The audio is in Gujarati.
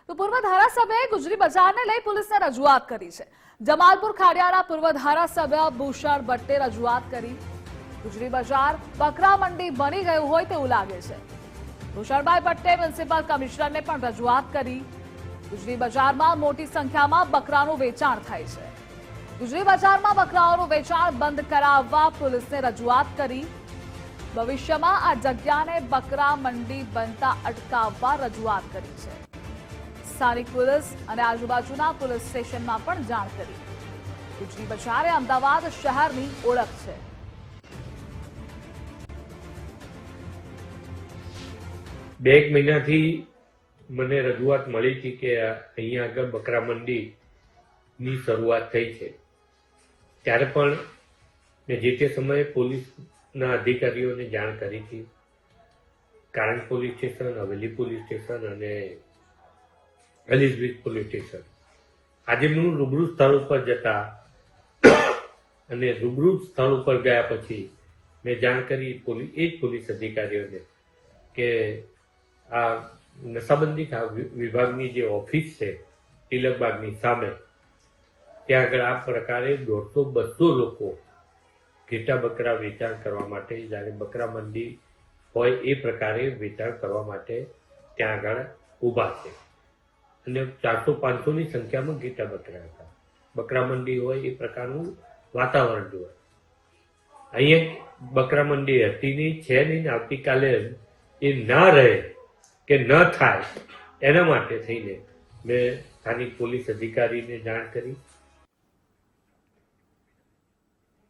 તો પૂર્વ ધારાસભ્યએ ગુજરી બજારને લઈ પોલીસને રજૂઆત કરી છે। જમાલપુર ખાડિયાના પૂર્વ ધારાસભ્ય ભૂષણ ભટ્ટે રજૂઆત કરી। ગુજરી બજાર બકરા મંડી બની ગયું હોય તેવું લાગે છે। ભૂષણભાઈ ભટ્ટે મ્યુનિસિપલ કમિશનરને પણ રજૂઆત કરી। ગુજરી બજારમાં મોટી સંખ્યામાં બકરાનું વેચાણ થાય છે। ગુજરી બજારમાં બકરાઓનું વેચાણ બંધ કરાવવા પોલીસને રજૂઆત કરી। ભવિષ્યમાં આ જગ્યાને બકરા મંડી બનતા અટકાવવા રજૂઆત કરી છે। સ્થાનિક પોલીસ અને આજુબાજુના પોલીસ સ્ટેશનમાં પણ જાણ કરી। ગુજરી બજાર એ અમદાવાદ શહેરની ઓળખ છે। બે એક મહિનાથી મને રજૂઆત મળી હતી કે અહીંયા આગળ બકરા મંડીની શરૂઆત થઈ છે। ત્યારે પણ મેં જે તે સમયે પોલીસના અધિકારીઓને જાણ કરી હતી। કારણ police station, Haveli police station અને એલિઝબેથ પોલીસ સ્ટેશન। આજે હું રૂબરૂ સ્થળ ઉપર જતા અને રૂબરૂ સ્થળ ઉપર ગયા પછી મેં જાણ કરી એ જ પોલીસ અધિકારીઓને કે આ નશાબંધી વિભાગની જે ઓફિસ છે તિલકબાગની સામે, ત્યાં આગળ આ પ્રકારે 150-200 લોકો ઘેટા બકરા વેચાણ કરવા માટે, જ્યારે બકરા મંડી હોય એ પ્રકારે વેચાણ કરવા માટે ત્યાં આગળ ઊભા છે અને 400-500ની સંખ્યામાં ઘેટા બકરા હતા। બકરા મંડી હોય એ પ્રકારનું વાતાવરણ જોવા અહીંયા બકરા મંડી હતી નહીં, છે નહીં, આવતીકાલે એ ના રહે કે ન થાય એના માટે થઈને મેં સ્થાનિક પોલીસ અધિકારીને જાણ કરી।